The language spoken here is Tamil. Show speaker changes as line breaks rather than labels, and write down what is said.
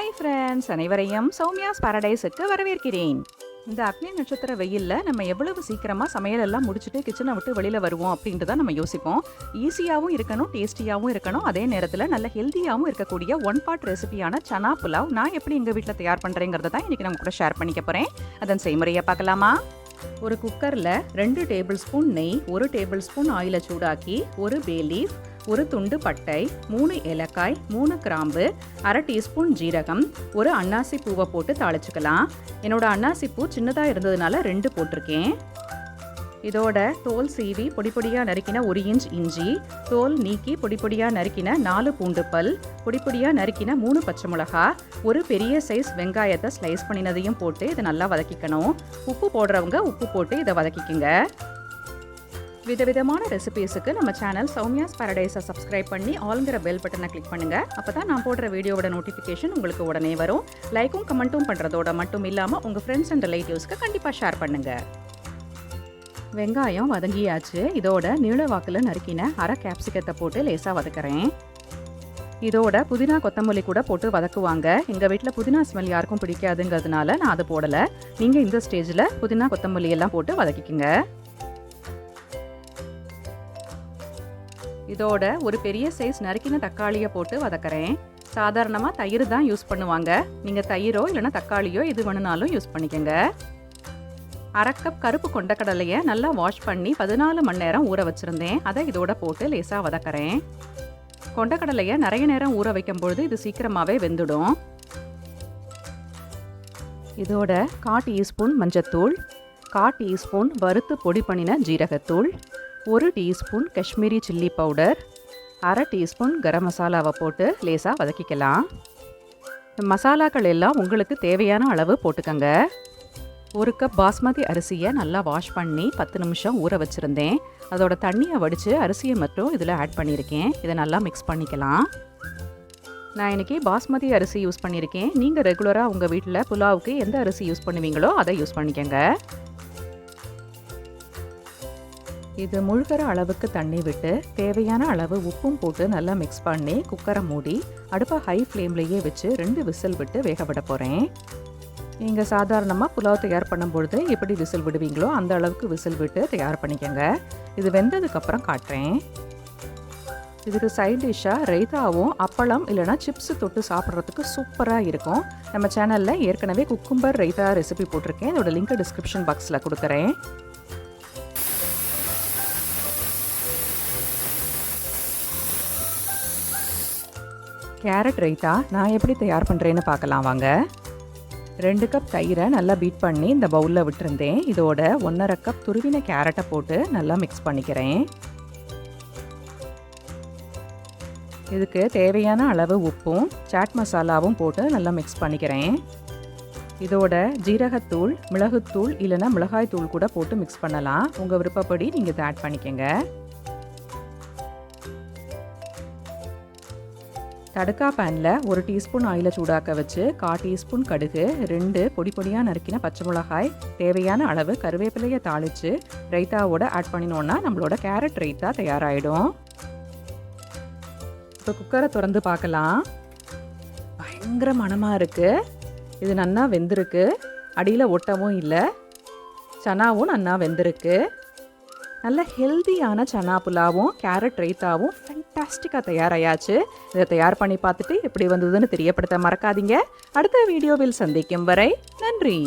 ஹாய் ஃப்ரெண்ட்ஸ், அனைவரையும் சௌமியாஸ் பாரடைஸுக்கு வரவேற்கிறேன். இந்த அக்னி நட்சத்திர வெயிலில் நம்ம எவ்வளவு சீக்கிரமாக சமையலெல்லாம் முடிச்சுட்டு கிச்சனை விட்டு வெளியில் வருவோம் அப்படின்ட்டு தான் நம்ம யோசிப்போம். ஈஸியாகவும் இருக்கணும், டேஸ்டியாகவும் இருக்கணும், அதே நேரத்தில் நல்ல ஹெல்த்தியாகவும் இருக்கக்கூடிய ஒன் பார்ட் ரெசிபியான சனா புலாவ் நான் எப்படி எங்கள் வீட்டில் தயார் பண்ணுறேங்கிறத தான் இன்றைக்கி நம்ம கூட ஷேர் பண்ணிக்க போகிறேன். அதன் செய்முறையை பார்க்கலாமா? ஒரு குக்கரில் 2 டேபிள் ஸ்பூன் நெய், 1 டேபிள் ஸ்பூன் ஆயிலை சூடாக்கி, 1 பே லீஃப், 1 துண்டு பட்டை, 3 ஏலக்காய், 3 கிராம்பு, 1/2 டீஸ்பூன் ஜீரகம், 1 அன்னாசி பூவை போட்டு தாளிச்சுக்கலாம். என்னோட அன்னாசி பூ சின்னதாக இருந்ததுனால 2 போட்டிருக்கேன். இதோட தோல் சீவி பொடிப்பொடியாக நறுக்கின 1 இன்ச் இஞ்சி, தோல் நீக்கி பொடிப்பொடியாக நறுக்கின 4 பூண்டு பல், பொடிப்பொடியாக நறுக்கின 3 பச்சை மிளகா, 1 பெரிய சைஸ் வெங்காயத்தை ஸ்லைஸ் பண்ணினதையும் போட்டு இதை நல்லா வதக்கிக்கணும். உப்பு போடுறவங்க உப்பு போட்டு இதை வதக்கிக்குங்க. விதவிதமான ரெசிபீஸுக்கு நம்ம சேனல் சௌமியாஸ் பாரடைஸை சப்ஸ்கிரைப் பண்ணி ஆல்ங்கிற பெல் பட்டனை கிளிக் பண்ணுங்கள். அப்போ தான் நான் போடுற வீடியோவோட நோட்டிஃபிகேஷன் உங்களுக்கு உடனே வரும். லைக்கும் கமெண்ட்டும் பண்ணுறதோட மட்டும் இல்லாமல் உங்கள் ஃப்ரெண்ட்ஸ் அண்ட் ரிலேட்டிவ்ஸ்க்கு கண்டிப்பாக ஷேர் பண்ணுங்கள். வெங்காயம் வதங்கியாச்சு. இதோட நீள வாக்கில் நறுக்கின 1/2 கேப்சிகத்தை போட்டு லேசாக வதக்குறேன். இதோட புதினா கொத்தமல்லி கூட போட்டு வதக்குவாங்க. எங்கள் வீட்டில் புதினா ஸ்மெல் யாருக்கும் பிடிக்காதுங்கிறதுனால நான் அதை போடலை. நீங்கள் இந்த ஸ்டேஜில் புதினா கொத்தமல்லி எல்லாம் போட்டு வதக்கிக்குங்க. இதோட ஒரு பெரிய சைஸ் நறுக்கின தக்காளியை போட்டு வதக்குறேன். சாதாரணமாக தயிர் தான் யூஸ் பண்ணுவாங்க. நீங்கள் தயிரோ இல்லைனா தக்காளியோ எது வேணுனாலும் யூஸ் பண்ணிக்கோங்க. 1/2 கப் கருப்பு கொண்டக்கடலையை நல்லா வாஷ் பண்ணி 14 மணி நேரம் ஊற வச்சுருந்தேன். அதை இதோட போட்டு லேசாக வதக்குறேன். கொண்டக்கடலையை நிறைய நேரம் ஊற வைக்கும்பொழுது இது சீக்கிரமாகவே வெந்துடும். இதோட 1/4 டீஸ்பூன் மஞ்சத்தூள், 1/4 டீஸ்பூன் வறுத்து பொடி பண்ணின ஜீரகத்தூள், 1 teaspoon Kashmiri chilli powder, 1/2 teaspoon garam மசாலாவை போட்டு லேசாக வதக்கிக்கலாம். மசாலாக்கள் எல்லாம் உங்களுக்கு தேவையான அளவு போட்டுக்கோங்க. 1 கப் பாஸ்மதி அரிசியை நல்லா வாஷ் பண்ணி 10 நிமிஷம் ஊற வச்சுருந்தேன். அதோட தண்ணியை வடித்து அரிசியை மட்டும் இதில் ஆட் பண்ணியிருக்கேன். இதை நல்லா மிக்ஸ் பண்ணிக்கலாம். நான் இன்றைக்கி பாஸ்மதி அரிசி யூஸ் பண்ணியிருக்கேன். நீங்கள் ரெகுலராக உங்கள் வீட்டில் புலாவுக்கு எந்த அரிசி யூஸ் பண்ணுவீங்களோ அதை யூஸ் பண்ணிக்கோங்க. இது முழுகிற அளவுக்கு தண்ணி விட்டு தேவையான அளவு உப்பும் போட்டு நல்லா மிக்ஸ் பண்ணி குக்கரை மூடி அடுப்பை ஹை ஃப்ளேம்லேயே வச்சு 2 விசில் விட்டு வேக விட போகிறேன். நீங்கள் சாதாரணமாக புலாவ் தயார் பண்ணும்பொழுது எப்படி விசில் விடுவீங்களோ அந்த அளவுக்கு விசில் விட்டு தயார் பண்ணிக்கோங்க. இது வெந்ததுக்கப்புறம் காட்டுறேன். இதுக்கு சைட் டிஷ்ஷாக ரைத்தாவும் அப்பளம் இல்லைனா சிப்ஸ் தொட்டு சாப்பிட்றதுக்கு சூப்பராக இருக்கும். நம்ம சேனலில் ஏற்கனவே குக்கும்பர் ரைத்தா ரெசிபி போட்டிருக்கேன். இதோட லிங்க் டிஸ்கிரிப்ஷன் பாக்ஸில் கொடுக்குறேன். கேரட் ரைத்தா நான் எப்படி தயார் பண்ணுறேன்னு பார்க்கலாம் வாங்க. 2 கப் தயிரை நல்லா பீட் பண்ணி இந்த பவுலில் விட்டுருந்தேன். இதோட 1/2 கப் துருவின கேரட்டை போட்டு நல்லா மிக்ஸ் பண்ணிக்கிறேன். இதுக்கு தேவையான அளவு உப்பும் சாட் மசாலாவும் போட்டு நல்லா மிக்ஸ் பண்ணிக்கிறேன். இதோட ஜீரகத்தூள், மிளகுத்தூள் இல்லைனா மிளகாய் தூள் கூட போட்டு மிக்ஸ் பண்ணலாம். உங்கள் விருப்பப்படி நீங்கள் இதை ஆட் பண்ணிக்கோங்க. தடுக்கா பேனில் 1 டீஸ்பூன் ஆயிலை சூடாக்க வச்சு 1/4 டீஸ்பூன் கடுகு, 2 பொடியாக நறுக்கின பச்சை மிளகாய், தேவையான அளவு கருவேப்பிலையை தாளித்து ரைத்தாவோட ஆட் பண்ணினோன்னா நம்மளோட கேரட் ரைத்தா தயாராகிடும். இப்போ குக்கரை திறந்து பார்க்கலாம். பயங்கர மணமாக இருக்குது. இது நல்லா வெந்திருக்கு. அடியில் ஒட்டவும் இல்லை. சனாவும் நல்லா வெந்திருக்கு. நல்ல ஹெல்த்தியான சனா புலாவும் கேரட் ரைத்தாவும் ஃபேண்டாஸ்டிக்காக தயாராயாச்சு. இதை தயார் பண்ணி பார்த்துட்டு எப்படி வந்ததுன்னு தெரியப்படுத்த மறக்காதீங்க. அடுத்த வீடியோவில் சந்திக்கும் வரை நன்றி.